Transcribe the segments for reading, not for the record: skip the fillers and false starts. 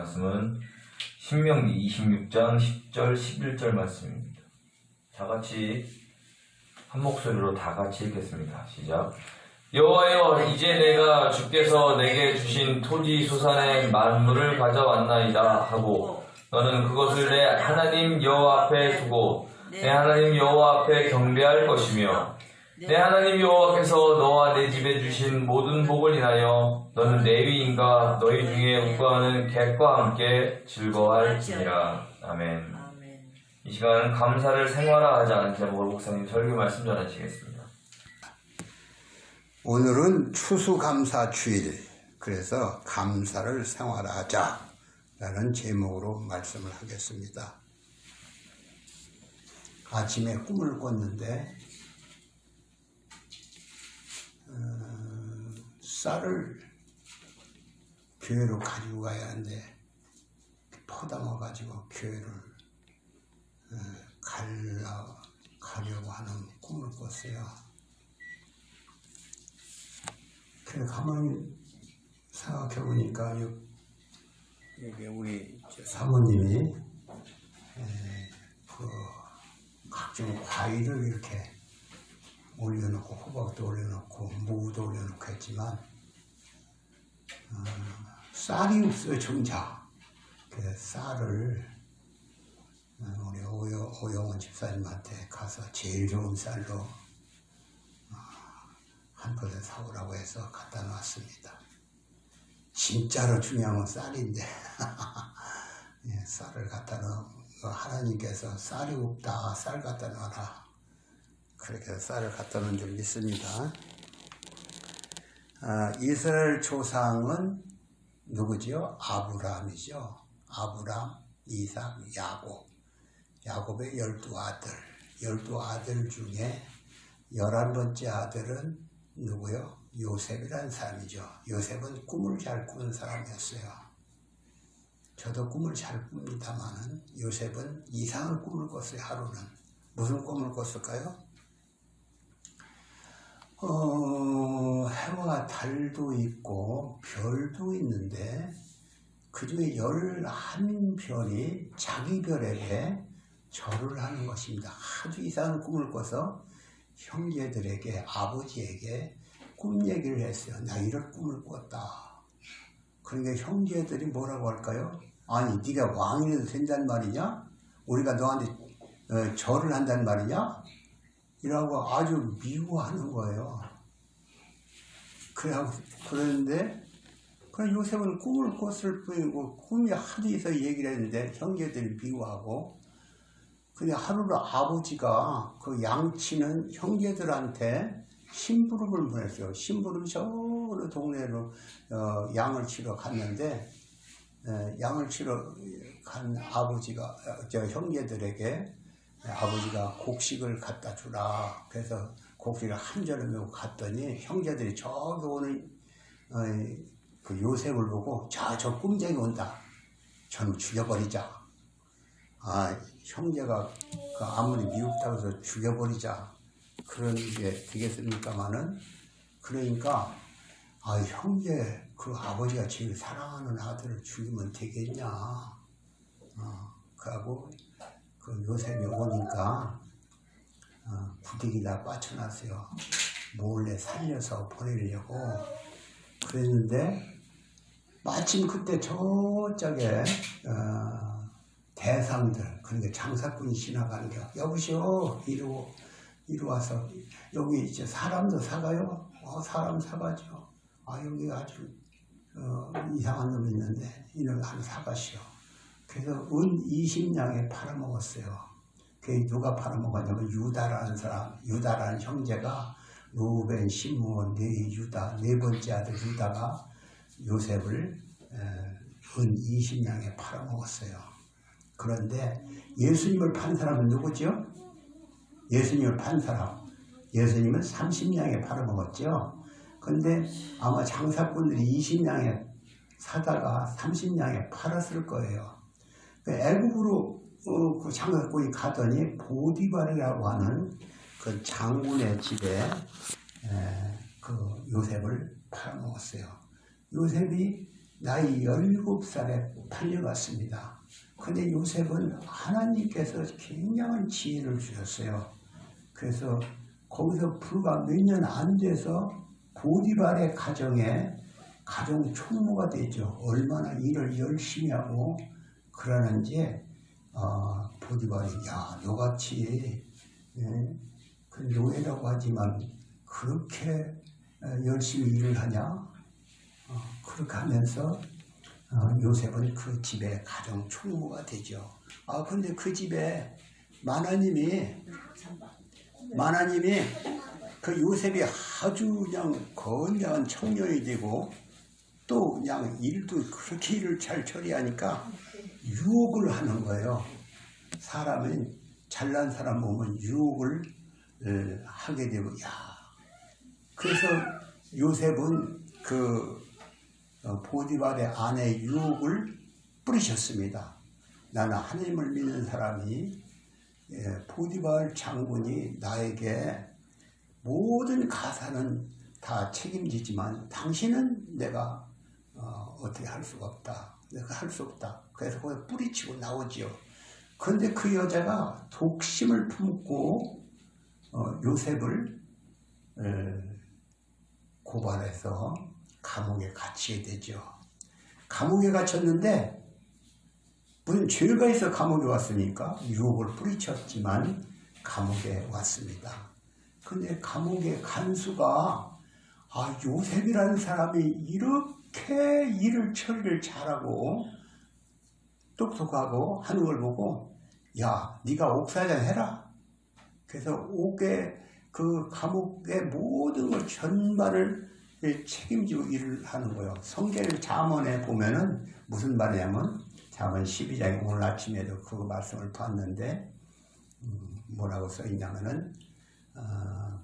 말씀은 신명기 26장 10절 11절 말씀입니다. 다 같이 한 목소리로 다 같이 읽겠습니다. 시작. 여호와여, 이제 내가 주께서 내게 주신 토지 소산의 만물을 가져왔나이다 하고 너는 그것을 내 하나님 여호와 앞에 두고 내 하나님 여호와 앞에 경배할 것이며 내 하나님 여호와께서 너와 내 집에 주신 모든 복을 인하여 너는 레위인과 너희 중에 우거하는 객과 함께 즐거워할지니라. 아멘. 이 시간은 감사를 생활화하지 않은 제목으로 목사님 설교 말씀 전하시겠습니다. 오늘은 추수감사주일, 그래서 감사를 생활화하자 라는 제목으로 말씀을 하겠습니다. 아침에 꿈을 꿨는데 쌀을 교회로 가지고 가야 하는데 퍼담아 가지고 교회를 가려고 하는 꿈을 꿨어요. 그래서 가만히 생각해 보니까 여기 우리 사모님이 그 각종 과일을 이렇게 올려놓고 호박도 올려놓고 무도 올려놓고 했지만 쌀이 없어요. 정작 그래서 쌀을 우리 오영원 집사님한테 가서 제일 좋은 쌀로 한 포대 사오라고 해서 갖다 놨습니다. 진짜로 중요한 건 쌀인데 예, 쌀을 갖다 놓은 하나님께서 쌀이 없다 쌀 갖다 놔라 그렇게 해서 쌀을 갖다 놓은 줄 믿습니다. 이스라엘 조상은 누구지요? 아브라함이죠. 아브라함, 이삭, 야곱. 야곱의 12아들. 12아들 중에 11번째 아들은 누구요? 요셉이라는 사람이죠. 요셉은 꿈을 잘 꾸는 사람이었어요. 저도 꿈을 잘 꿉니다만은 요셉은 이상한 꿈을 꿨어요. 하루는. 무슨 꿈을 꿨을까요? 해와 달도 있고 별도 있는데 그 중에 11별이 자기 별에게 절을 하는 것입니다. 아주 이상한 꿈을 꿔서 형제들에게 아버지에게 꿈 얘기를 했어요. 나 이런 꿈을 꿨다. 그러니까 형제들이 뭐라고 할까요? 아니 네가 왕이 된단 말이냐? 우리가 너한테 절을 한단 말이냐? 이라고 아주 미워하는 거예요. 그런데 요셉은 꿈을 꿨을 뿐이고 꿈이 하도 있어 얘기를 했는데 형제들이 미워하고 근데 하루를 아버지가 그 양치는 형제들한테 심부름을 보냈어요. 심부름이 저 어느 동네로 양을 치러 갔는데 양을 치러 간 아버지가 저 형제들에게 아버지가 곡식을 갖다 주라. 그래서 곡식을 한 절을 메고 갔더니 형제들이 저기 오는 그 요셉을 보고 저 꿈쟁이 온다. 저는 죽여버리자. 형제가 아무리 미웠다고 해서 죽여버리자. 그런 게 되겠습니까마는 그러니까 형제 그 아버지가 제일 사랑하는 아들을 죽이면 되겠냐. 그하고 그 요셉이 오니까 부득이다 빠쳐났어요. 몰래 살려서 보내려고 그랬는데 마침 그때 저쪽에 대상들 그러니까 장사꾼이 지나가는 게 여보시오 이리 와서 여기 이제 사람도 사가요? 사람 사가죠. 여기 아주 이상한 놈이 있는데 이놈 하나 사가시오. 그래서 은 20냥에 팔아먹었어요. 그게 누가 팔아먹었냐면 유다라는 사람, 유다라는 형제가 루벤, 시므온, 레위, 유다 네 번째 아들 유다가 요셉을 은 20냥에 팔아먹었어요. 그런데 예수님을 판 사람은 누구죠? 예수님을 판 사람. 예수님은 30냥에 팔아먹었죠. 근데 아마 장사꾼들이 20냥에 사다가 30냥에 팔았을 거예요. 애국으로 그 장사꾼이 가더니 보디발이라고 하는 그 장군의 집에 그 요셉을 팔아먹었어요. 요셉이 나이 17살에 팔려갔습니다. 근데 요셉은 하나님께서 굉장한 지혜를 주셨어요. 그래서 거기서 불과 몇 년 안 돼서 보디발의 가정에 가정 총무가 되죠. 얼마나 일을 열심히 하고 그러는지 보디발이 야 너같이 그 노예라고 하지만 그렇게 열심히 일을 하냐? 그렇게 하면서 요셉은 그 집에 가정 총무가 되죠. 근데 그 집에 마나님이 그 요셉이 아주 그냥 건장한 청년이 되고 또 그냥 일도 그렇게 일을 잘 처리하니까 유혹을 하는 거예요. 사람은 잘난 사람 보면 유혹을 하게 되고 그래서 요셉은 그 보디발의 아내의 유혹을 뿌리셨습니다. 나는 하나님을 믿는 사람이 보디발 장군이 나에게 모든 가사는 다 책임지지만 당신은 내가 어떻게 할 수가 없다. 내가 할 수 없다. 그래서 거기에 뿌리치고 나오지요. 그런데 그 여자가 독심을 품고 요셉을 고발해서 감옥에 갇히게 되죠. 감옥에 갇혔는데 무슨 죄가 있어 감옥에 왔으니까 유혹을 뿌리쳤지만 감옥에 왔습니다. 근데 감옥의 간수가 요셉이라는 사람이 이렇게 일을 처리를 잘하고 똑똑하고 하는 걸 보고 야 네가 옥사장 해라. 그래서 옥에 그 감옥의 모든 걸 전반을 책임지고 일을 하는 거예요. 성경 잠언에 보면은 무슨 말이냐면 잠언 12장에 오늘 아침에도 그 말씀을 봤는데 뭐라고 써 있냐면은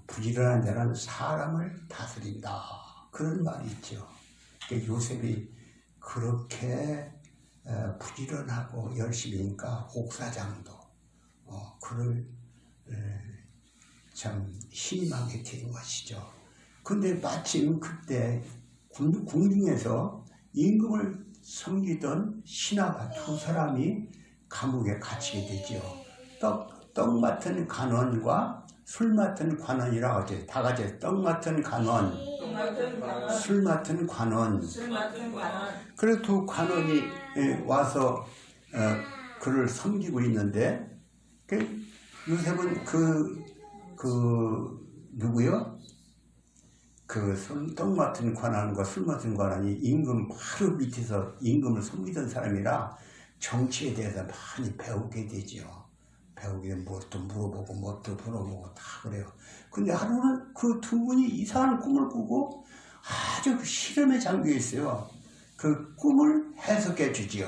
부지런한 자는 사람을 다스린다. 그런 말이 있죠. 그러니까 요셉이 그렇게 부지런하고 열심히니까 옥사장도 그를 참 희망하게 된 것이죠. 근데 마침 그때 궁중에서 임금을 섬기던 신하가 두 사람이 감옥에 갇히게 되죠. 떡 맡은 간원과 술 맡은 관원이라 하죠. 다 같이 떡 맡은 간원, 술 맡은 관원. 그래서 두 관원이 와서 그를 섬기고 있는데 요셉은 누구요? 떡 맡은 관원과 술 맡은 관원이 임금 바로 밑에서 임금을 섬기던 사람이라 정치에 대해서 많이 배우게 되죠. 배우게 뭣도 물어보고 뭣도 물어보고 다 그래요. 근데 하루는 그 두 분이 이상한 꿈을 꾸고 아주 그 실험에 잠겨 있어요. 그 꿈을 해석해 주지요.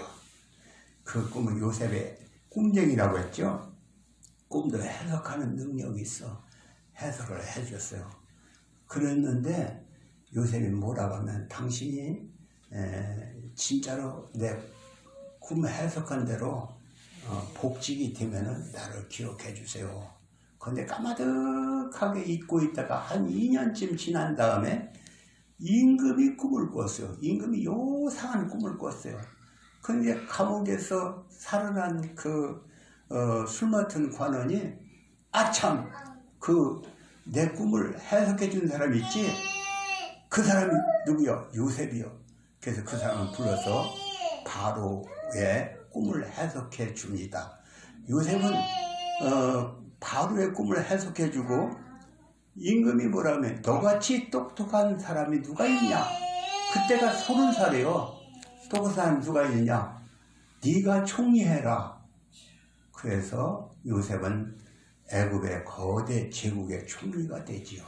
그 꿈은 요셉의 꿈쟁이라고 했죠. 꿈도 해석하는 능력이 있어. 해석을 해줬어요. 그랬는데 요셉이 뭐라고 하면 당신이 진짜로 내 꿈 해석한 대로 복직이 되면은 나를 기억해 주세요. 근데 까마득하게 잊고 있다가 한 2년쯤 지난 다음에 임금이 꿈을 꿨어요. 임금이 요상한 꿈을 꿨어요. 근데 감옥에서 살아난 술 맡은 관원이 아참 내 꿈을 해석해 준 사람이 있지? 그 사람이 누구요? 요셉이요. 그래서 그 사람을 불러서 바로의 꿈을 해석해 줍니다. 요셉은 바로의 꿈을 해석해 주고 임금이 뭐라 하면 너같이 똑똑한 사람이 누가 있냐? 그때가 30살이에요. 똑똑한 사람이 누가 있느냐? 네가 총리해라. 그래서 요셉은 애굽의 거대 제국의 총리가 되지요.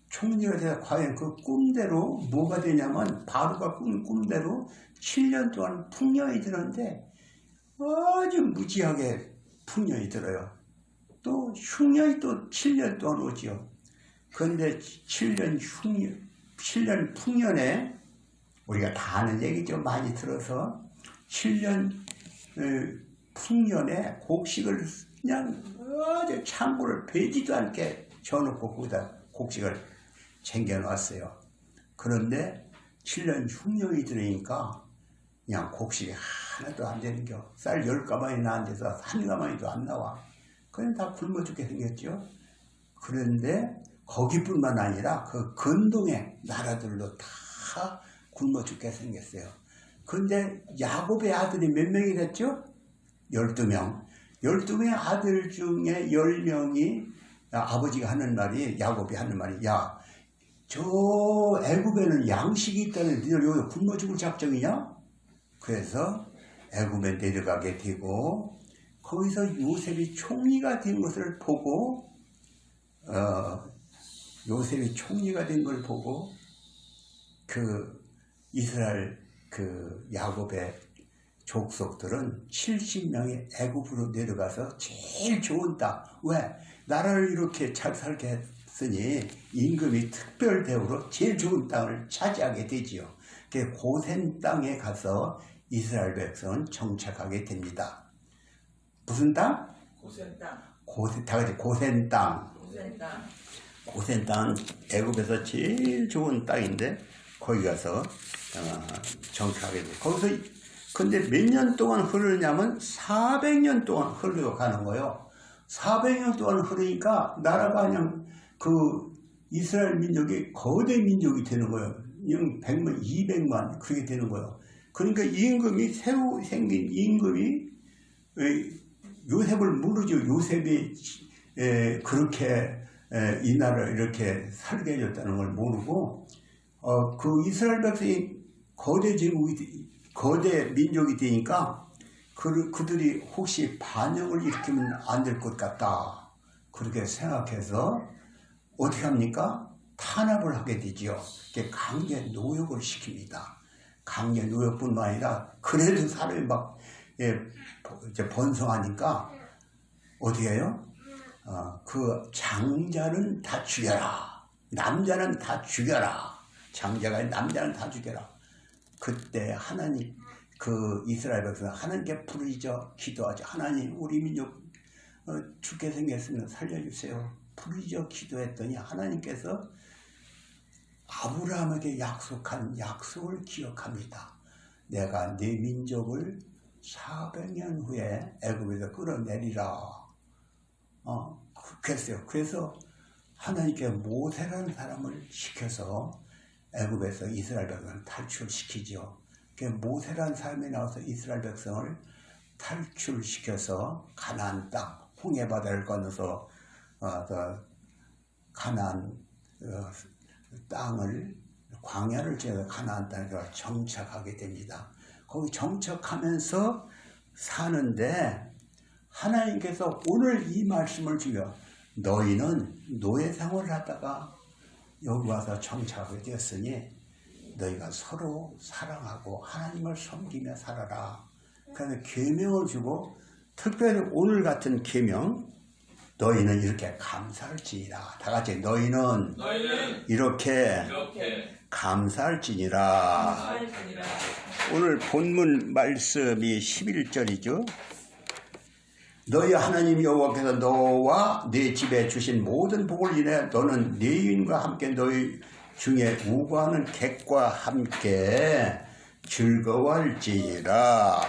총리가 돼서 과연 그 꿈대로 뭐가 되냐면 바로가 꾼 꿈대로 7년 동안 풍년이 드는데 아주 무지하게 풍년이 들어요. 또 흉년이 또 7년 동안 오지요. 그런데 7년 풍년에 우리가 다 아는 얘기죠. 많이 들어서 7년 풍년에 곡식을 그냥 아주 창고를 베지도 않게 져놓고 거기다 곡식을 챙겨놨어요. 그런데 7년 흉년이 들으니까 그냥 곡식이 하나도 안 되는겨. 쌀 10가마니나 안 돼서 1가마니도 안 나와. 그냥 다 굶어 죽게 생겼죠. 그런데 거기뿐만 아니라 그 근동의 나라들도 다 굶어 죽게 생겼어요. 근데 야곱의 아들이 몇 명이 됐죠? 12명. 12명의 아들 중에 10명이 아버지가 하는 말이, 야곱이 하는 말이, 야, 저 애굽에는 양식이 있다는데 너희들 여기 굶어 죽을 작정이냐? 그래서 애굽에 내려가게 되고 거기서 요셉이 총리가 된 것을 보고 요셉이 총리가 된 걸 보고 그 이스라엘 그 야곱의 족속들은 70명이 애굽으로 내려가서 제일 좋은 땅, 왜? 나라를 이렇게 잘 살게 했으니 임금이 특별 대우로 제일 좋은 땅을 차지하게 되지요. 그 고센 땅에 가서 이스라엘 백성은 정착하게 됩니다. 무슨 땅? 고센 땅. 다 같이 고센 땅. 고센 땅. 고센 땅은 애굽에서 제일 좋은 땅인데 거기 가서 정착하게 돼요. 거기서 근데 몇 년 동안 흐르냐면 400년 동안 흘러가는 거예요. 400년 동안 흐르니까 나라가 그냥 그 이스라엘 민족이 거대 민족이 되는 거예요. 100만, 200만 그렇게 되는 거예요. 그러니까 임금이 새로 생긴 임금이 요셉을 모르죠. 요셉이 그렇게 이 나라를 이렇게 살게 해줬다는 걸 모르고 그 이스라엘 백성이 거대 제국이 거대 민족이 되니까 그들이 혹시 반역을 일으키면 안 될 것 같다. 그렇게 생각해서 어떻게 합니까? 탄압을 하게 되지요. 강제 노역을 시킵니다. 강제 노역뿐만 아니라 그래도 사람이 막 번성하니까 어떻게 해요? 그 장자는 다 죽여라. 남자는 다 죽여라. 장자가 아니라 남자는 다 죽여라. 그때 하나님 그 이스라엘 백성은 하나님께 부르짖어 기도하죠. 하나님 우리 민족 죽게 생겼으면 살려주세요. 부르짖어 기도했더니 하나님께서 아브라함에게 약속한 약속을 기억합니다. 내가 네 민족을 400년 후에 애굽에서 끌어내리라. 그랬어요. 그래서 하나님께 모세라는 사람을 시켜서 애굽에서 이스라엘 백성을 탈출시키죠. 모세라는 사람이 나와서 이스라엘 백성을 탈출시켜서 가나안 땅, 홍해바다를 건너서 가나안 땅을 광야를 지나서 가나안 땅에 정착하게 됩니다. 거기 정착하면서 사는데 하나님께서 오늘 이 말씀을 주려 너희는 노예 생활을 하다가 여기 와서 정착하게 되었으니 너희가 서로 사랑하고 하나님을 섬기며 살아라. 그래서 계명을 주고 특별히 오늘 같은 계명 너희는 이렇게 감사할지니라. 다 같이 너희는 이렇게 감사할지니라. 오늘 본문 말씀이 11절이죠. 너희 하나님 여호와께서 너와 네 집에 주신 모든 복을 인해 너는 네 인과 함께 너희 중에 우고하는 객과 함께 즐거워할지니라.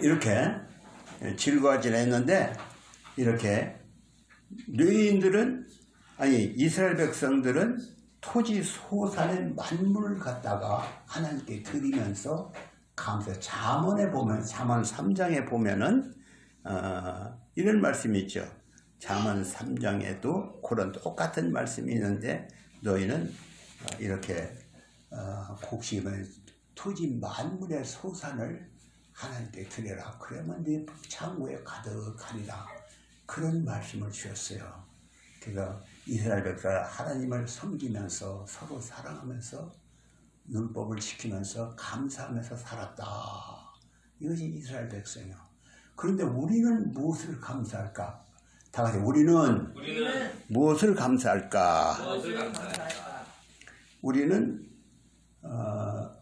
이렇게 즐거워하지라 했는데 이렇게 뇌인들은 아니 이스라엘 백성들은 토지 소산의 만물을 갖다가 하나님께 드리면서 감사. 잠언에 보면 잠언 3장에 보면은 이런 말씀이 있죠. 잠언 3장에도 그런 똑같은 말씀이 있는데 너희는 이렇게 곡식을 토지 만물의 소산을 하나님께 드려라. 그러면 네 창고에 가득하리라. 그런 말씀을 주셨어요. 그래서 이스라엘 백성은 하나님을 섬기면서 서로 사랑하면서 율법을 지키면서 감사하면서 살았다. 이것이 이스라엘 백성이요. 그런데 우리는 무엇을 감사할까? 다 같이 우리는 무엇을 감사할까? 우리는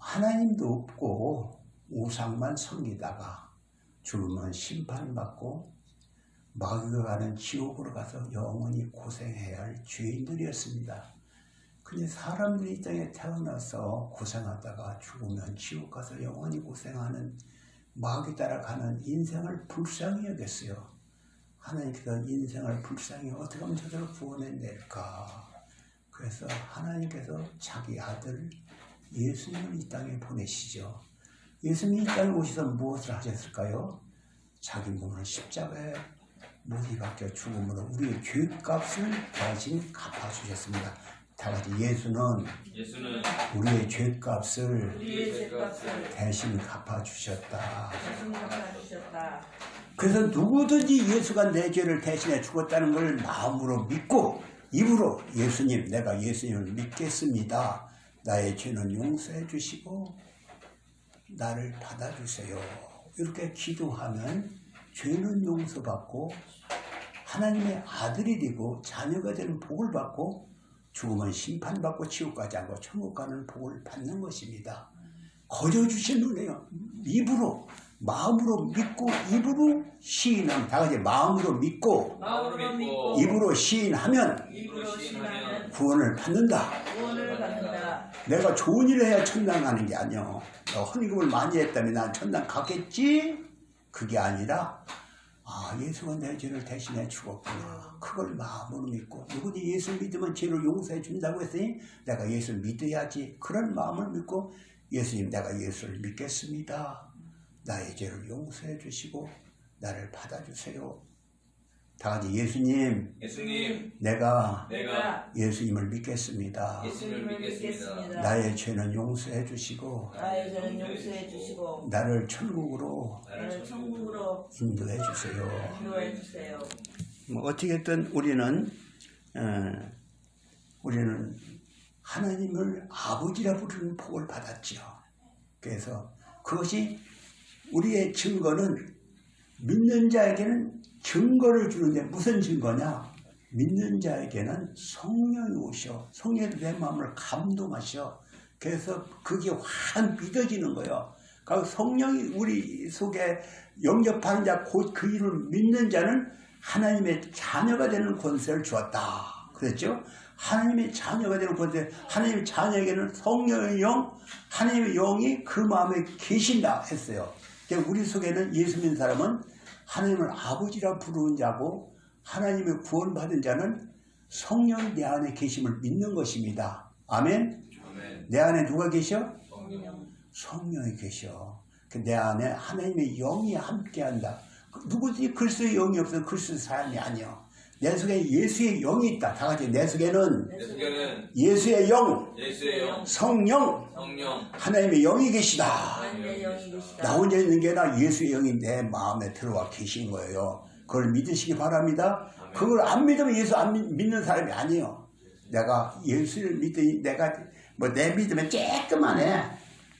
하나님도 없고 우상만 섬기다가 죽으면 심판받고 마귀가 가는 지옥으로 가서 영원히 고생해야 할 죄인들이었습니다. 근데 사람들이 이 땅에 태어나서 고생하다가 죽으면 지옥 가서 영원히 고생하는 마귀 따라가는 인생을 불쌍히 여겼어요. 하나님께서 인생을 불쌍히 어떻게 하면 저들을 구원해낼까. 그래서 하나님께서 자기 아들 예수님을 이 땅에 보내시죠. 예수님이 이 땅에 오셔서 무엇을 하셨을까요? 자기 몸을 십자가에 못이 박혀 죽음으로 우리의 죄값을 대신 갚아주셨습니다. 다 같이 예수는 우리의 죄값을 대신 갚아주셨다. 그래서 누구든지 예수가 내 죄를 대신해 죽었다는 걸 마음으로 믿고 입으로 예수님, 내가 예수님을 믿겠습니다. 나의 죄는 용서해 주시고 나를 받아주세요. 이렇게 기도하면 죄는 용서받고 하나님의 아들이 되고 자녀가 되는 복을 받고 죽으면 심판받고 지옥 가지 않고 천국 가는 복을 받는 것입니다. 거저 주신 은혜요. 입으로 마음으로 믿고 입으로 시인하면 다 같이 마음으로 믿고 입으로 시인하면 구원을 받는다. 내가 좋은 일을 해야 천당 가는 게 아니야. 헌금을 많이 했다면 난 천당 가겠지? 그게 아니라 예수가 내 죄를 대신해 죽었구나. 그걸 마음으로 믿고 누구든지 예수를 믿으면 죄를 용서해 준다고 했으니 내가 예수를 믿어야지. 그런 마음을 믿고 예수님, 내가 예수를 믿겠습니다. 나의 죄를 용서해 주시고 나를 받아주세요. 다 같이 예수님, 내가 예수님을 믿겠습니다. 나의 죄는 용서해 주시고 나를 천국으로 인도해 주세요. 어떻게든 우리는 하나님을 아버지라 부르는 복을 받았죠. 그래서 그것이 우리의 증거는 믿는 자에게는 증거를 주는데 무슨 증거냐? 믿는 자에게는 성령이 오셔. 성령이 내 마음을 감동하셔. 그래서 그게 확 믿어지는 거예요. 그러니까 성령이 우리 속에 영접하는 자, 곧 그 이름을 믿는 자는 하나님의 자녀가 되는 권세를 주었다. 그랬죠? 하나님의 자녀가 되는 권세, 하나님의 자녀에게는 성령의 영, 하나님의 영이 그 마음에 계신다 했어요. 그러니까 우리 속에는 예수 믿는 사람은 하나님을 아버지라 부르는 자고 하나님의 구원받은 자는 성령이 내 안에 계심을 믿는 것입니다. 아멘? 내 안에 누가 계셔? 성령이 계셔. 내 안에 하나님의 영이 함께한다. 누구든지 그리스도의 영이 없으면 그리스도의 사람이 아니야. 내 속에 예수의 영이 있다. 다 같이 내 속에는 예수의 영, 성령, 하나님의 영이 계시다. 나 혼자 있는 게 아니라 예수의 영이 내 마음에 들어와 계신 거예요. 그걸 믿으시기 바랍니다. 그걸 안 믿으면 예수 안 믿는 사람이 아니에요. 내가 예수를 믿으니 내가 내 믿으면 쬐끔만 해.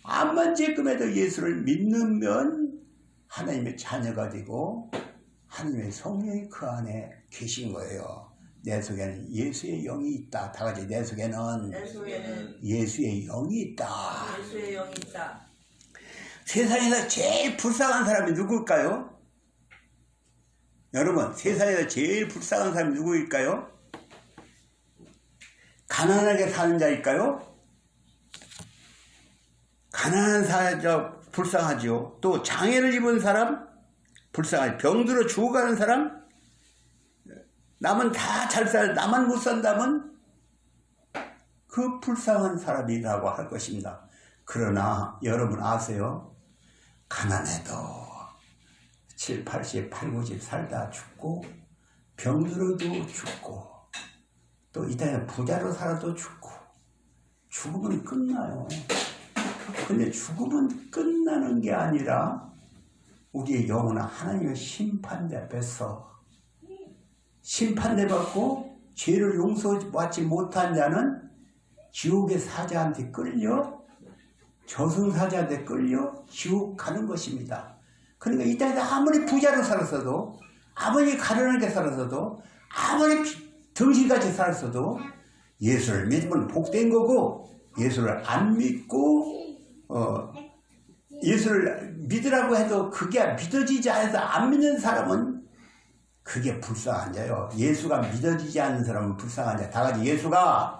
암만 쬐끔해도 예수를 믿으면 하나님의 자녀가 되고 하나님의 성령이 그 안에 계신 거예요. 내 속에는 예수의 영이 있다. 다 같이 내 속에는 예수의 영이 있다. 세상에서 제일 불쌍한 사람이 누구일까요? 여러분, 세상에서 제일 불쌍한 사람이 누구일까요? 가난하게 사는 자일까요? 가난한 사람 불쌍하죠. 또 장애를 입은 사람 불쌍하죠. 병들어 죽어가는 사람, 남은 다 잘 살, 나만 못 산다면 그 불쌍한 사람이라고 할 것입니다. 그러나 여러분 아세요? 가난해도 7, 80, 8, 90 살다 죽고 병들어도 죽고 또 이 땅에 부자로 살아도 죽고 죽음은 끝나요. 근데 죽음은 끝나는 게 아니라 우리의 영혼은 하나님의 심판대 앞에서 심판대 받고 죄를 용서받지 못한 자는 지옥의 사자한테 끌려 저승사자한테 끌려 지옥 가는 것입니다. 그러니까 이 땅에서 아무리 부자로 살았어도 아무리 가난하게 살았어도 아무리 등신같이 살았어도 예수를 믿으면 복된 거고 예수를 안 믿고 예수를 믿으라고 해도 그게 믿어지지 않아서 안 믿는 사람은 그게 불쌍한 자요. 예수가 믿어지지 않는 사람은 불쌍한 자. 다 같이 예수가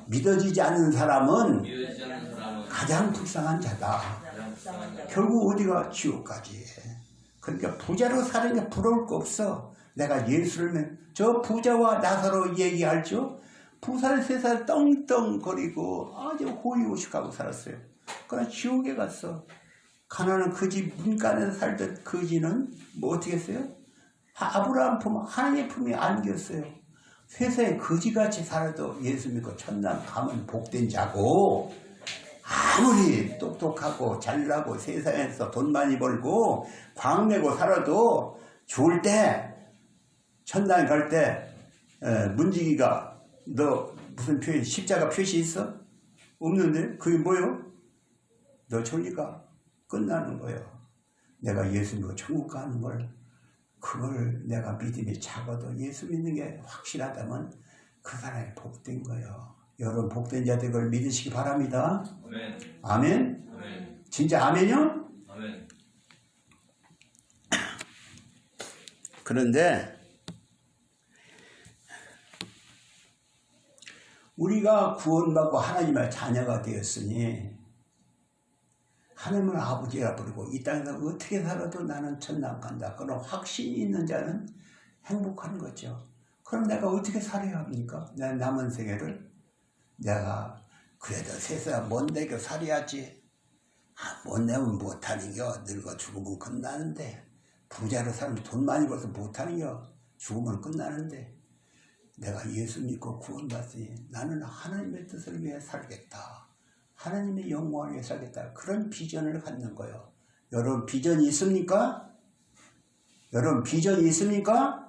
믿어지지 않는 사람은 가장 불쌍한 자다. 결국 어디가 지옥까지. 그러니까 부자로 사는 게 부러울 거 없어. 내가 예수를 저 부자와 나사로 얘기할죠. 부산 세살 떵떵거리고 아주 호의호식하고 살았어요. 그러나 지옥에 갔어. 가난한 거지 문간에 살던 거지는 뭐 어떻게 했어요? 아브라함 품, 하나님의 품에 안겼어요. 세상에 거지같이 살아도 예수 믿고 천당 가면 복된 자고, 아무리 똑똑하고 잘나고 세상에서 돈 많이 벌고 광내고 살아도 죽을 때, 천당에 갈 때 문지기가 너 무슨 표시, 십자가 표시 있어? 없는데? 그게 뭐요? 너 저리 가. 끝나는 거예요. 내가 예수 믿고 천국 가는 걸, 그걸 내가 믿음이 작아도 예수 믿는 게 확실하다면 그 사람이 복된 거예요. 여러분 복된 자들 걸 믿으시기 바랍니다. 아멘. 아멘? 아멘. 진짜 아멘이요? 아멘. 그런데 우리가 구원받고 하나님의 자녀가 되었으니 하나님을 아버지라 부르고 이 땅에서 어떻게 살아도 나는 천당 간다. 그런 확신이 있는 자는 행복한 거죠. 그럼 내가 어떻게 살아야 합니까? 내 남은 생애를 내가 그래도 세상 못 내고 살아야지. 못 내면 못하는겨. 늙어 죽으면 끝나는데. 부자로 살면 돈 많이 벌어서 못하는겨. 죽으면 끝나는데. 내가 예수 믿고 구원받으니 나는 하나님의 뜻을 위해 살겠다. 하나님의 영광을 위해 살겠다. 그런 비전을 갖는 거예요. 여러분 비전이 있습니까? 여러분 비전이 있습니까?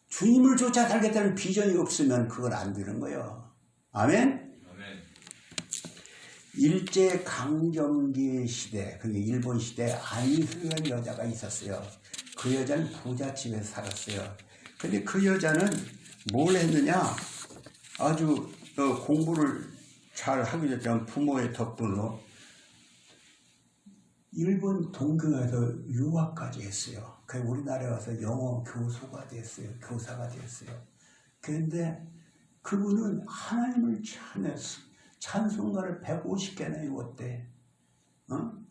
주님을 쫓아 살겠다는 비전이 없으면 그건 안 되는 거예요. 아멘? 아멘. 일제강점기 시대, 그게 일본 시대에 안희수라는 여자가 있었어요. 그 여자는 부잣집에서 살았어요. 근데 그 여자는 뭘 했느냐? 아주 공부를 잘 하게 됐지만 부모의 덕분으로 일본 동경에서 유학까지 했어요. 그 우리나라에 와서 영어 교수가 됐어요. 교사가 됐어요. 그런데 그분은 하나님을 찬송가를 150개나 외웠대.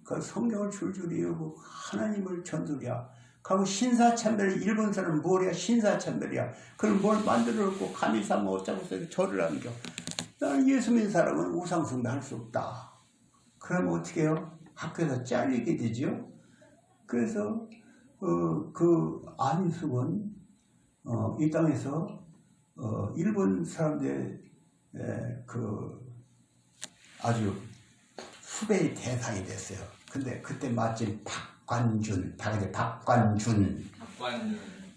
그 성경을 줄줄이 외우고 하나님을 전두리야. 그리고 신사참배를 일본 사람은 뭐야? 신사참배야. 그럼 뭘 만들어 놓고 가미삼아 어쩌고 저쩌고 절을 하는겨. 나는 예수 믿는 사람은 우상숭배 할 수 없다. 그러면 어떻게 해요? 학교에서 잘리게 되죠. 그래서 그 안희숙은 이 땅에서 일본 사람들의 그 아주 수배의 대상이 됐어요. 근데 그때 마침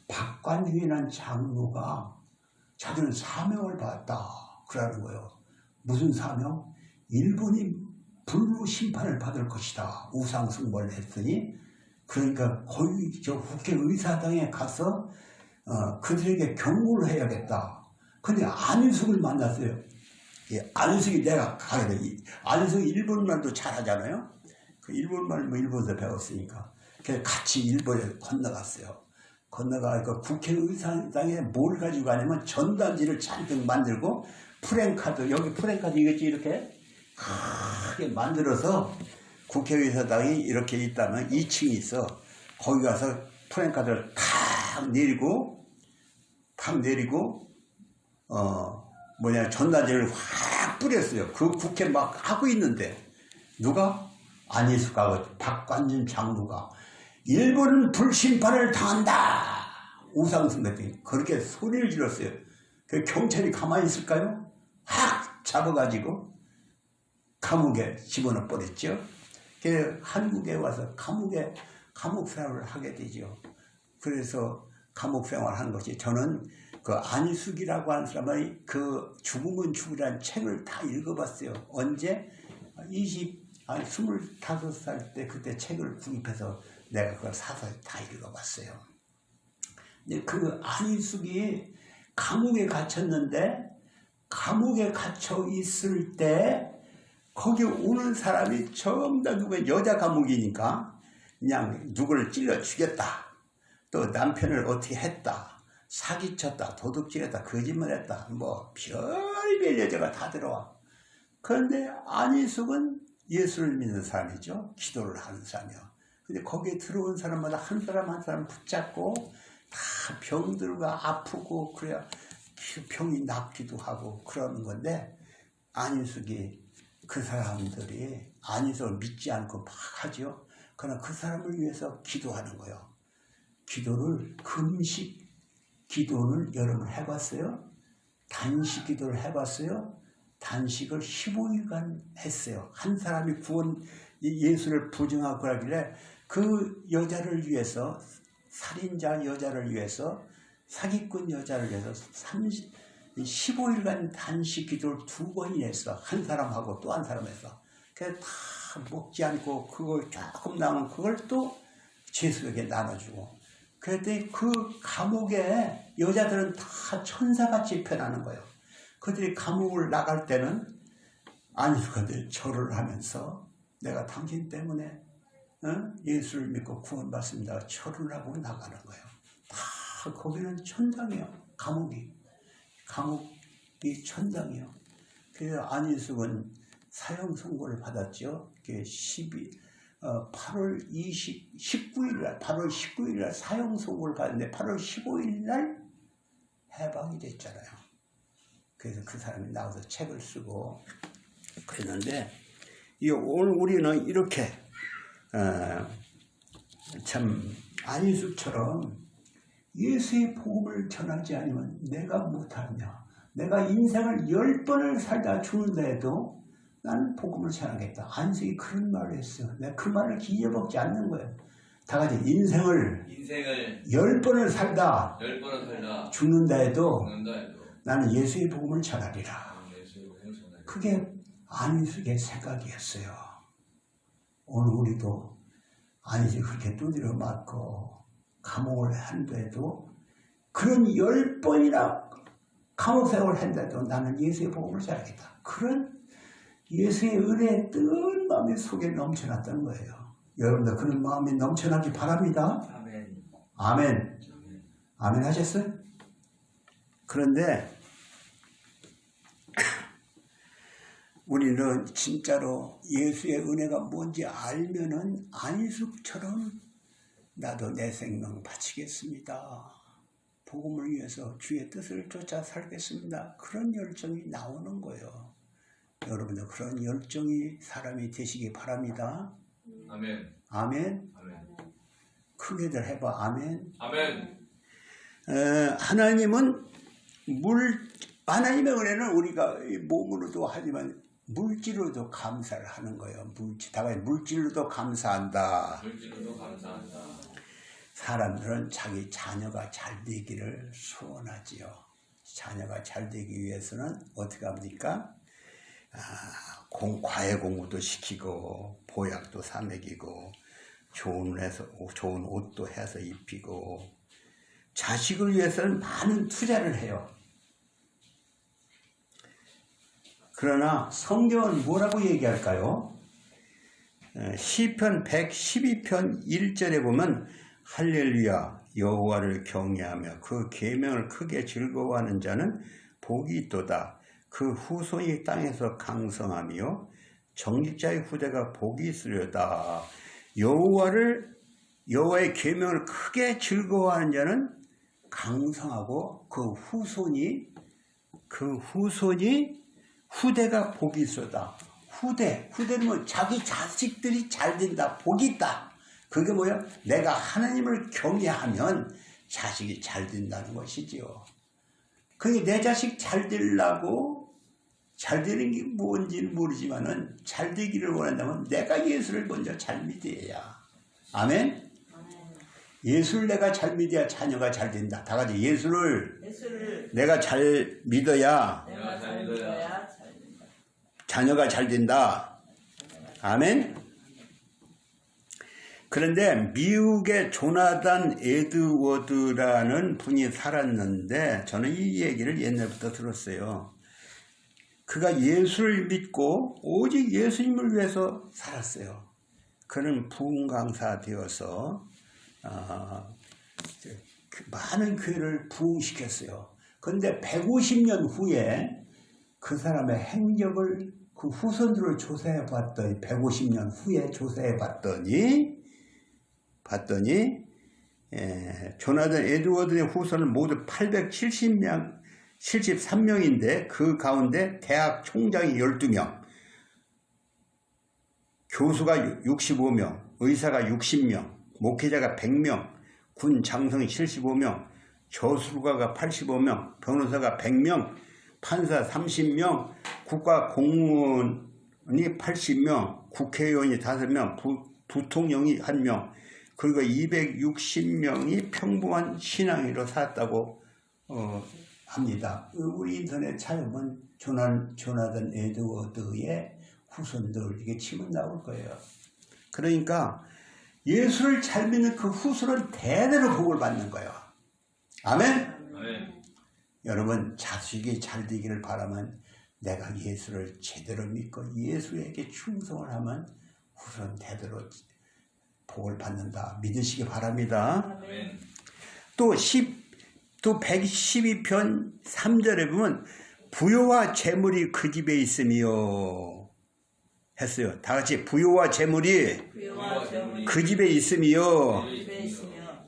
박관준이라는 장로가 자기는 사명을 받았다. 그러는 거예요. 무슨 사명? 일본이 불로 심판을 받을 것이다. 우상숭배를 했으니. 그러니까 거기 저 국회의사당에 가서 그들에게 경고를 해야겠다. 근데 안희숙을 만났어요. 안희숙이 내가 가게 돼. 안희숙이 일본말도 잘하잖아요. 그 일본말 뭐 일본에서 배웠으니까. 그래서 같이 일본에 건너갔어요. 건너가서 국회의사당에 뭘 가지고 가냐면 전단지를 잔뜩 만들고 프랭카드, 여기 프랭카드 이겠지, 이렇게 크게 만들어서 국회의사당이 이렇게 있다면 2층이 있어. 거기 가서 프랭카드를 탁 내리고 전단지를 확 뿌렸어요. 그 국회 막 하고 있는데 누가? 안희숙하고 박관준 장로가 일본은 불심판을 당한다. 우상숭배 그렇게 소리를 질렀어요. 그 경찰이 가만히 있을까요? 확 잡아가지고 감옥에 집어넣어 버렸죠. 그래서 한국에 와서 감옥 생활을 하게 되죠. 그래서 감옥 생활한 것이 저는 그 안희숙이라고 하는 사람의 그 죽으면 죽으라는 책을 다 읽어봤어요. 언제? 25살 때 그때 책을 구입해서 내가 그걸 사서 다 읽어봤어요. 근데 그 안희숙이 감옥에 갇혔는데 감옥에 갇혀 있을 때 거기 오는 사람이 전부 다 누가 여자 감옥이니까 그냥 누구를 찔러 죽였다. 또 남편을 어떻게 했다, 사기쳤다, 도둑질했다, 거짓말했다, 뭐 별별 여자가 다 들어와. 그런데 안희숙은 예수를 믿는 사람이죠. 기도를 하는 사람이요. 근데 거기에 들어온 사람마다 한 사람 한 사람 붙잡고 다 병들고 아프고 그래야 병이 낫기도 하고 그러는 건데, 안희숙이 그 사람들이 안희숙을 믿지 않고 막 하죠. 그러나 그 사람을 위해서 기도하는 거예요. 기도를, 금식 기도를 여러분 해봤어요? 단식 기도를 해봤어요? 단식을 15일간 했어요. 한 사람이 예수를 부정하고 그러길래 그 여자를 위해서, 살인자 여자를 위해서, 사기꾼 여자를 위해서 15일간 단식 기도를 2번이나 했어. 한 사람하고 또 한 사람 했어. 그래서 다 먹지 않고 그걸 조금 남은 그걸 또 죄수에게 나눠주고. 그랬더니 그 감옥에 여자들은 다 천사같이 변하는 거예요. 그들이 감옥을 나갈 때는 안희숙한테 절을 하면서 내가 당신 때문에 예수를 믿고 구원받습니다. 절을 하고 나가는 거예요. 다 거기는 천당이에요. 감옥이 천당이에요. 그래서 안희숙은 사형 선고를 받았죠. 8월 19일 날 사형 선고를 받았는데 8월 15일 날 해방이 됐잖아요. 그래서 그 사람이 나와서 책을 쓰고 그랬는데, 오늘 우리는 이렇게 참 안희숙처럼 예수의 복음을 전하지 않으면 내가 못하냐, 내가 인생을 10번을 살다 죽는다 해도 나는 복음을 전하겠다. 안희숙이 그런 말을 했어요. 내가 그 말을 잊어먹지 않는 거예요. 다 같이 인생을 10번을 살다 죽는다 해도 나는 예수의 복음을 전하리라. 그게 안희숙의 생각이었어요. 오늘 우리도 안희숙이 그렇게 두드려 맞고 감옥을 한데도, 그런 10번이나 감옥 생활을 한데도 나는 예수의 복음을 전하겠다. 그런 예수의 은혜에 뜨거운 마음이 속에 넘쳐났던 거예요. 여러분들 그런 마음이 넘쳐나기 바랍니다. 아멘. 아멘. 아멘 하셨어요? 그런데 우리는 진짜로 예수의 은혜가 뭔지 알면은 안희숙처럼 나도 내 생명 바치겠습니다. 복음을 위해서 주의 뜻을 쫓아 살겠습니다. 그런 열정이 나오는 거예요. 여러분들 그런 열정이 사람이 되시기 바랍니다. 아멘. 아멘. 아멘. 크게들 해봐. 아멘. 아멘. 하나님의 은혜는 우리가 몸으로도 하지만 물질로도 감사를 하는 거예요. 물질로도 감사한다. 물질로도 감사한다. 사람들은 자기 자녀가 잘 되기를 소원하지요. 자녀가 잘 되기 위해서는 어떻게 합니까? 과외 공부도 시키고 보약도 사 먹이고 좋은 옷도 해서 입히고, 자식을 위해서는 많은 투자를 해요. 그러나 성경은 뭐라고 얘기할까요? 시편 112편 1절에 보면 할렐루야 여호와를 경외하며 그 계명을 크게 즐거워하는 자는 복이 있도다. 그 후손이 땅에서 강성하며 정직자의 후대가 복이 있으려다. 여호와의 계명을 크게 즐거워하는 자는 강성하고 그 후손이 후대가 복이 있어다. 후대는 뭐 자기 자식들이 잘 된다, 복이 있다. 그게 뭐야? 내가 하나님을 경외하면 자식이 잘 된다는 것이지요. 그게 내 자식 잘 되려고, 잘 되는 게 뭔지는 모르지만은 잘 되기를 원한다면 내가 예수를 먼저 잘 믿어야. 아멘? 예수를 내가 잘 믿어야 자녀가 잘 된다. 다 같이 예수를 내가 잘 믿어야 자녀가 잘 된다. 아멘? 그런데 미국의 조나단 에드워드라는 분이 살았는데 저는 이 얘기를 옛날부터 들었어요. 그가 예수를 믿고 오직 예수님을 위해서 살았어요. 그는 부흥 강사 되어서 많은 교회를 부흥시켰어요. 그런데 150년 후에 그 사람의 행적을 그 후손들을 조사해 봤더니 150년 후에 조사해 봤더니 조나단 에드워드의 후손은 모두 873명인데 그 가운데 대학 총장이 12명, 교수가 65명, 의사가 60명, 목회자가 100명, 군 장성이 75명, 저술가가 85명, 변호사가 100명, 판사 30명, 국가 공무원이 80명, 국회의원이 5명, 부통령이 1명, 그리고 260명이 평범한 신앙인으로 살았다고 합니다. 우리 인터넷 찾아보면 조나단 에드워드의 후손들 이게 치면 나올 거예요. 그러니까 예수를 잘 믿는 그 후손은 대대로 복을 받는 거예요. 아멘? 아멘. 여러분 자식이 잘 되기를 바라면 내가 예수를 제대로 믿고 예수에게 충성을 하면 후손 대대로 복을 받는다. 믿으시기 바랍니다. 아멘. 또 112편 3절에 보면 부요와 재물이 그 집에 있으며 했어요. 다 같이 부요와 재물이 그 집에 있으며.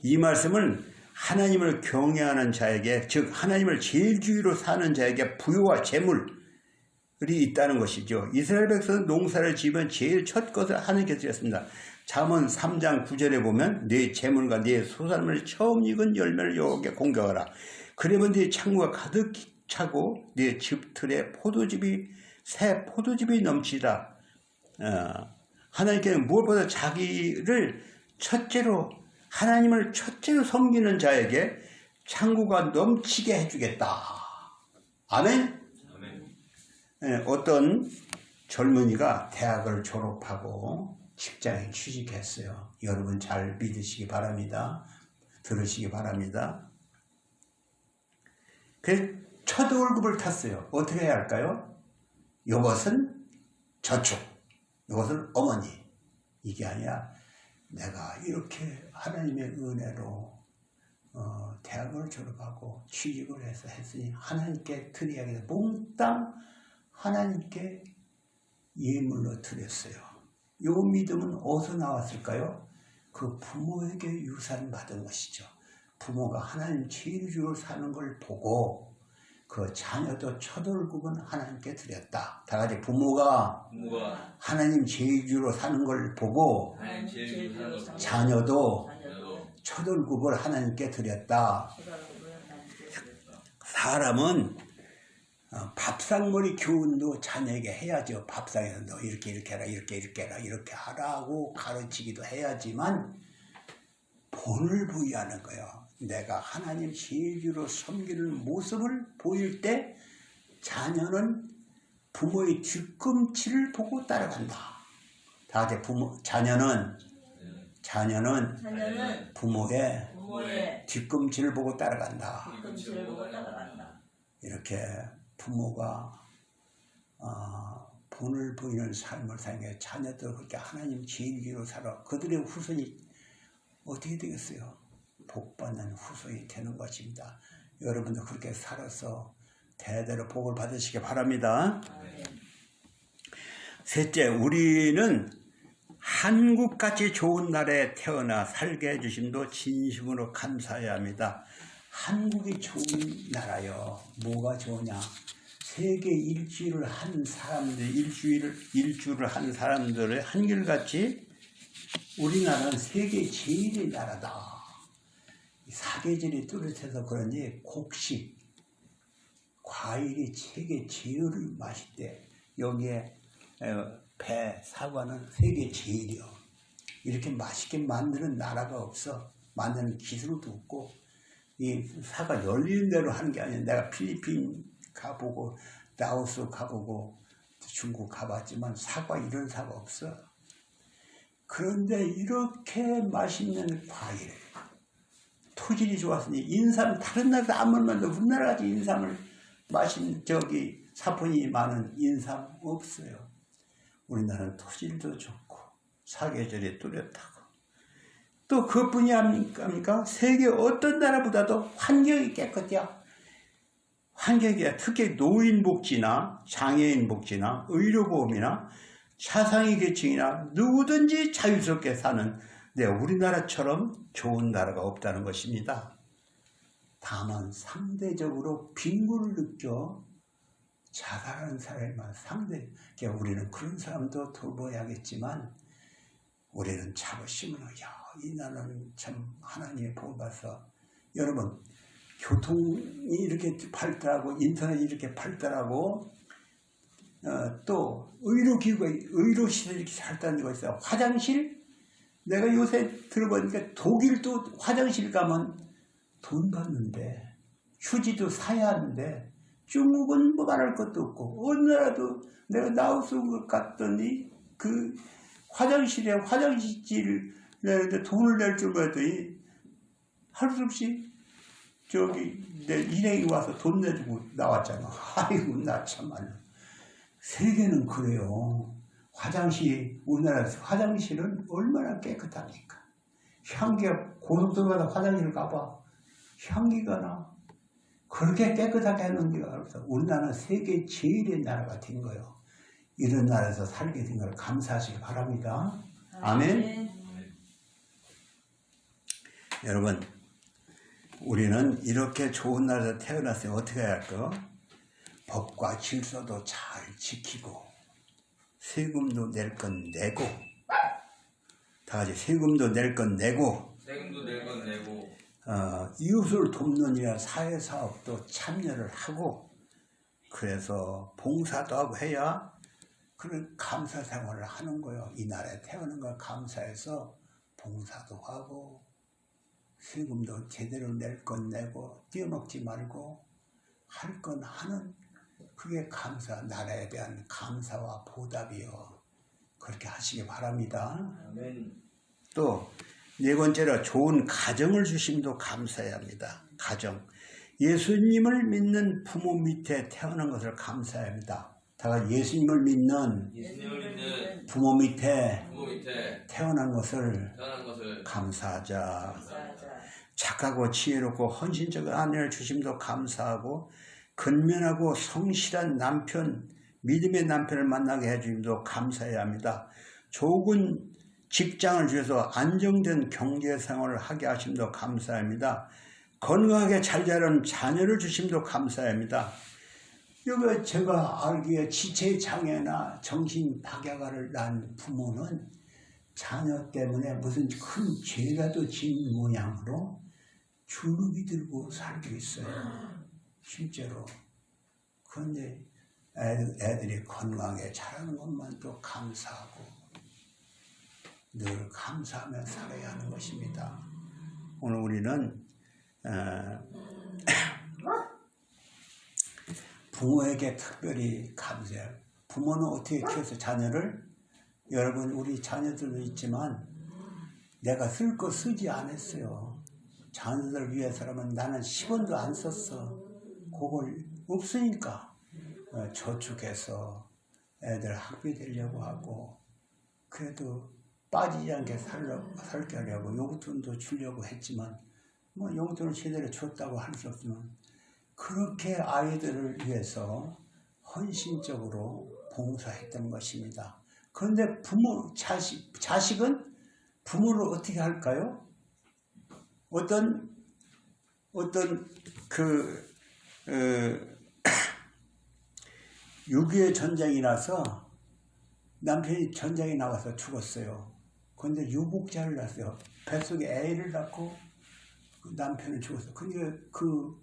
이 말씀은 하나님을 경외하는 자에게, 즉 하나님을 제일 주의로 사는 자에게 부요와 재물이 있다는 것이죠. 이스라엘 백성은 농사를 지으면 제일 첫 것을 하나님께 드렸습니다. 잠언 3장 9절에 보면 네 재물과 네 소산물을 처음 익은 열매를 여호와께 공경하라. 그러면 네 창고가 가득 차고 네 집틀에 새 포도즙이 넘치다. 하나님께는 무엇보다 자기를 하나님을 첫째로 섬기는 자에게 창고가 넘치게 해주겠다. 아멘? 아멘. 어떤 젊은이가 대학을 졸업하고 직장에 취직했어요. 여러분 잘 믿으시기 바랍니다. 들으시기 바랍니다. 그래서 첫 월급을 탔어요. 어떻게 해야 할까요? 이것은 저축, 이것은 어머니. 이게 아니야. 내가 이렇게 하나님의 은혜로 대학을 졸업하고 취직을 해서 했으니 하나님께 드려야겠다. 몽땅 하나님께 예물로 드렸어요. 이 믿음은 어디서 나왔을까요? 그 부모에게 유산받은 것이죠. 부모가 하나님 제일주로 사는 걸 보고 그 자녀도 첫 월급은 하나님께 드렸다. 다 같이 부모가 하나님 제일주로 사는 걸 보고 자녀도 첫 월급을 하나님께 드렸다. 사람은 밥상머리 교훈도 자녀에게 해야죠. 밥상에서 너 이렇게 해라, 이렇게 해라, 이렇게 하라고 가르치기도 해야지만 본을 부여하는 거예요. 내가 하나님 제일주로 섬기는 모습을 보일 때 자녀는 부모의 뒤꿈치를 보고 따라간다. 다 같이 자녀는 부모의 뒤꿈치를 보고 따라간다. 이렇게 부모가 본을 보이는 삶을 살게 자녀들 그렇게 하나님 제일주로 살아 그들의 후손이 어떻게 되겠어요? 복받는 후손이 되는 것입니다. 여러분도 그렇게 살아서 대대로 복을 받으시기 바랍니다. 셋째, 우리는 한국같이 좋은 나라에 태어나 살게 해주심도 진심으로 감사해야 합니다. 한국이 좋은 나라요. 뭐가 좋으냐? 세계 일주를 한 사람들의 한결같이 우리나라는 세계 제일의 나라다. 사계절이 뚜렷해서 그런지 곡식, 과일이 세계 제일 맛있대. 여기에 배, 사과는 세계 제일이요. 이렇게 맛있게 만드는 나라가 없어. 만드는 기술도 없고 이 사과 열리는 대로 하는 게 아니야. 내가 필리핀 가보고 라오스 가보고 중국 가봤지만 사과 이런 사과 없어. 그런데 이렇게 맛있는 과일, 토질이 좋았으니 인삼 다른 나라에서 아무리 만도 우리나라같이 인삼을 맛있는 사포닌이 많은 인삼 없어요. 우리나라는 토질도 좋고 사계절이 뚜렷하고 또 그것뿐이 아닙니까? 세계 어떤 나라보다도 환경이 깨끗해야. 환경이야. 특히 노인복지나 장애인복지나 의료보험이나 차상위 계층이나 누구든지 자유스럽게 사는 우리나라처럼 좋은 나라가 없다는 것입니다. 다만 상대적으로 빈곤을 느껴 자살하는 사람만 우리는 그런 사람도 돌봐야겠지만 우리는 자부심으로 이 나라는 참 하나님의 복을 받아서 여러분 교통이 이렇게 발달하고 인터넷이 이렇게 발달하고 또 의료 시설이 이렇게 발달하는 거 있어요. 화장실 내가 요새 들어보니까 독일도 화장실 가면 돈 받는데 휴지도 사야 하는데 중국은 뭐 말할 것도 없고 어느 나라도 내가 라오스 갔더니 그 화장실에 화장실 내는데 돈을 낼 줄 알았더니 할 수 없이 내 일행이 와서 돈 내주고 나왔잖아. 아이고 나 참말로 세계는 그래요. 우리나라 화장실은 얼마나 깨끗합니까? 향기가 고속도로 가다 화장실 가봐. 향기가 나. 그렇게 깨끗하게 해놓은 데가 없어. 우리나라는 세계 제일의 나라가 된 거예요. 이런 나라에서 살게 된 걸 감사하시기 바랍니다. 아멘. 여러분, 우리는 이렇게 좋은 나라에서 태어났어요. 어떻게 해야 할까요? 법과 질서도 잘 지키고 세금도 낼 건 내고 다 같이 세금도 낼 건 내고 이웃을 돕는 일이나 사회사업도 참여를 하고 그래서 봉사도 하고 해야 그런 감사 생활을 하는 거예요. 이 나라에 태어난 걸 감사해서 봉사도 하고 세금도 제대로 낼 건 내고 띄어먹지 말고 할 건 하는 그게 나라에 대한 감사와 보답이요. 그렇게 하시기 바랍니다. 아멘. 또 네 번째로 좋은 가정을 주심도 감사해야 합니다. 가정. 예수님을 믿는 부모 밑에 태어난 것을 감사해야 합니다. 다 같이 예수님을 믿는 부모 밑에 태어난 것을 감사하자. 착하고 지혜롭고 헌신적인 아내를 주심도 감사하고 근면하고 성실한 남편, 믿음의 남편을 만나게 해주심도 감사해야 합니다. 좋은 직장을 주셔서 안정된 경제생활을 하게 하심도 감사합니다. 건강하게 잘 자라는 자녀를 주심도 감사합니다. 여기 제가 알기에 지체장애나 정신박약을 난 부모는 자녀 때문에 무슨 큰 죄라도 진 모양으로 주눅이 들고 살고 있어요. 실제로. 그런데 애들이 건강하게 자라는 것만 또 감사하고 늘 감사하며 살아야 하는 것입니다. 오늘 우리는 부모에게 특별히 감사해요. 부모는 어떻게 키워서 자녀를? 여러분 우리 자녀들도 있지만 내가 쓸 거 쓰지 않았어요. 자녀들 위해서라면 나는 10원도 안 썼어. 그걸 없으니까 저축해서 애들 학비 되려고 하고 그래도 빠지지 않게 살게 하려고 용돈도 주려고 했지만 뭐 용돈을 제대로 줬다고 할 수 없지만 그렇게 아이들을 위해서 헌신적으로 봉사했던 것입니다. 그런데 자식은 부모를 어떻게 할까요? 어떤 6.25 전쟁이 나서 남편이 전쟁에 나가서 죽었어요. 그런데 유복자를 낳았어요. 뱃속에 애를 낳고 그 남편은 죽었어요. 근데 그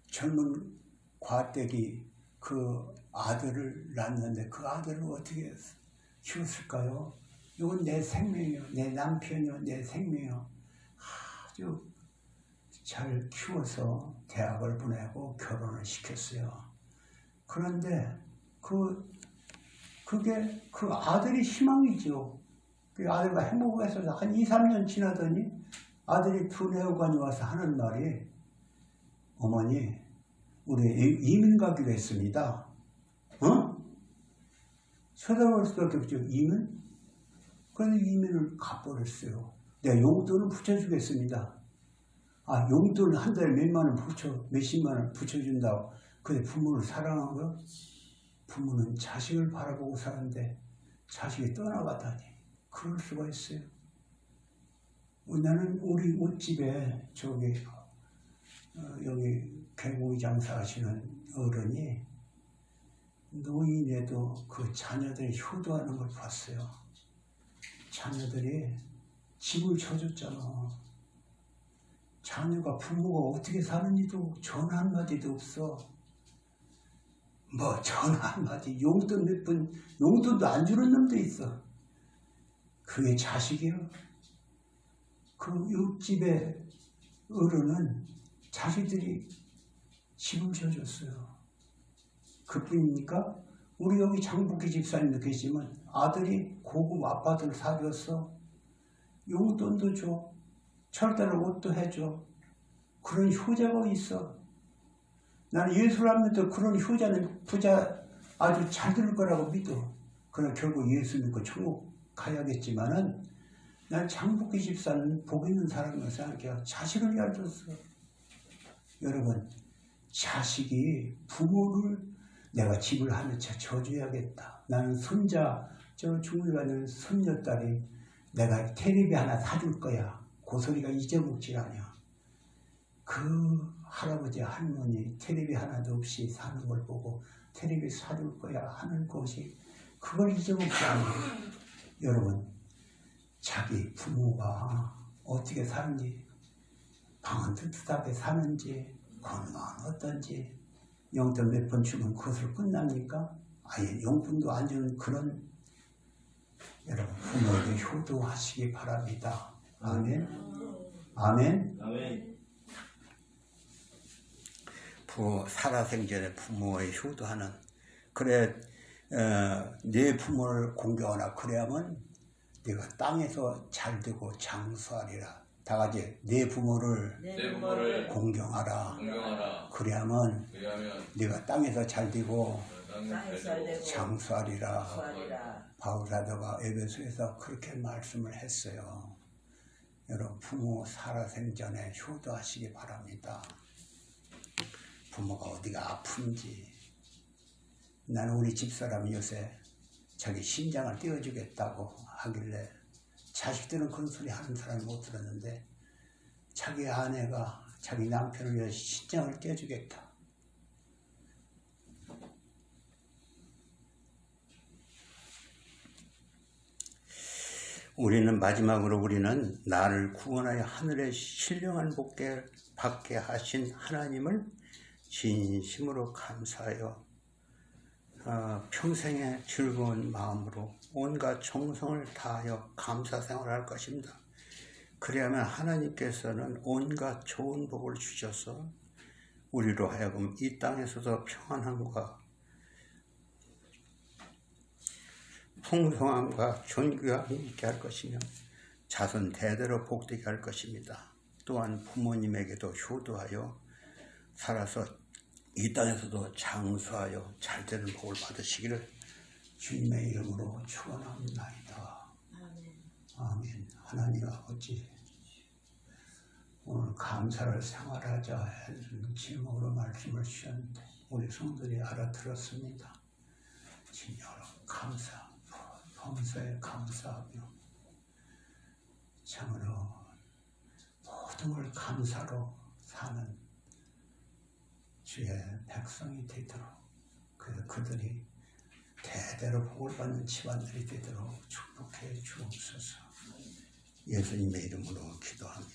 젊은 과댁이 그 아들을 낳았는데 그 아들을 어떻게 키웠을까요? 이건 내 생명이요. 내 남편이요. 내 생명이요. 아주 잘 키워서 대학을 보내고 결혼을 시켰어요. 그런데 그게 그 아들이 희망이죠. 그 아들과 행복해서 한 2, 3년 지나더니 아들이 두뇌호관이 와서 하는 말이 어머니 우리 이민 가기로 했습니다. 쳐다볼 수밖에 없죠. 이민? 그래서 이민을 가버렸어요. 내가 용돈을 붙여주겠습니다. 아, 용돈을 한 달에 몇만 원 몇십만 원 붙여준다고. 근데 부모를 사랑하고요. 부모는 자식을 바라보고 사는데 자식이 떠나가다니. 그럴 수가 있어요. 나는 우리 옷집에 여기 개고기 장사하시는 어른이 노인에도 그 자녀들이 효도하는 걸 봤어요. 자녀들이 집을 쳐줬잖아. 자녀가 부모가 어떻게 사는지도 전화 한마디도 없어. 뭐 전화 한마디, 용돈 몇 번, 용돈도 안 주는 놈도 있어. 그게 자식이요. 그 옆집에 어른은 자식들이 집을 쳐줬어요. 그뿐입니까? 우리 여기 장복희 집사님도 계시지만 아들이 고급 아파트를 사줬어. 용돈도 줘. 철다른 옷도 해줘. 그런 효자가 있어. 나는 예수를 하면서 그런 효자는 부자 아주 잘 될 거라고 믿어. 그러나 결국 예수 믿고 천국 가야겠지만은 난 장복희 집사는 복 있는 사람이라고 생각해요. 자식을 잘 줬어. 여러분, 자식이 부모를 내가 집을 하나 쳐줘야겠다. 나는 손자, 저 중국에 가는 손녀딸이 내가 텔레비 하나 사줄 거야. 그 소리가 잊어먹질 않아. 그 할아버지 할머니 텔레비 하나도 없이 사는 걸 보고 텔레비 사줄 거야 하는 것이 그걸 잊어먹지 않아요. 여러분, 자기 부모가 어떻게 사는지, 방은 뜨뜻하게 사는지, 건강은 어떤지, 용돈 몇 번 주면 그것으로 끝납니까? 아예 용돈도 안 주는 그런, 여러분, 부모에게 효도하시기 바랍니다. 아멘. 아멘. 아멘. 살아생전에 부모의 효도하는, 그래, 내 부모를 공경하라. 그래야만 네가 땅에서 잘되고 장수하리라. 다 같이 내 부모를 공경하라. 그래야만 네가 땅에서 잘되고 장수하리라. 바울 사도가 에베소에서 그렇게 말씀을 했어요. 여러분, 부모 살아생전에 효도하시기 바랍니다. 부모가 어디가 아픈지. 나는 우리 집사람이 요새 자기 심장을 떼어주겠다고 하길래, 자식들은 그런 소리 하는 사람을 못 들었는데 자기 아내가 자기 남편을 위해 심장을 떼어주겠다. 마지막으로 우리는 나를 구원하여 하늘의 신령한 복을 받게 하신 하나님을 진심으로 감사하여 평생의 즐거운 마음으로 온갖 정성을 다하여 감사 생활할 것입니다. 그래야만 하나님께서는 온갖 좋은 복을 주셔서 우리로 하여금 이 땅에서도 평안함과 풍성함과 존귀함이 있게 할 것이며 자손 대대로 복되게 할 것입니다. 또한 부모님에게도 효도하여 살아서 이 땅에서도 장수하여 잘되는 복을 받으시기를 주님의 이름으로 축원합니다. 아멘. 하나님 아버지, 오늘 감사를 생활하자 하는 제목으로 말씀을 주셨는데 우리 성도들이 알아들었습니다. 진정으로 감사, 범사에 감사하며 참으로 모든 걸 감사로 사는 주의 백성이 되도록, 그래서 그들이 대대로 복을 받는 집안들이 되도록 축복해 주옵소서. 예수님의 이름으로 기도합니다.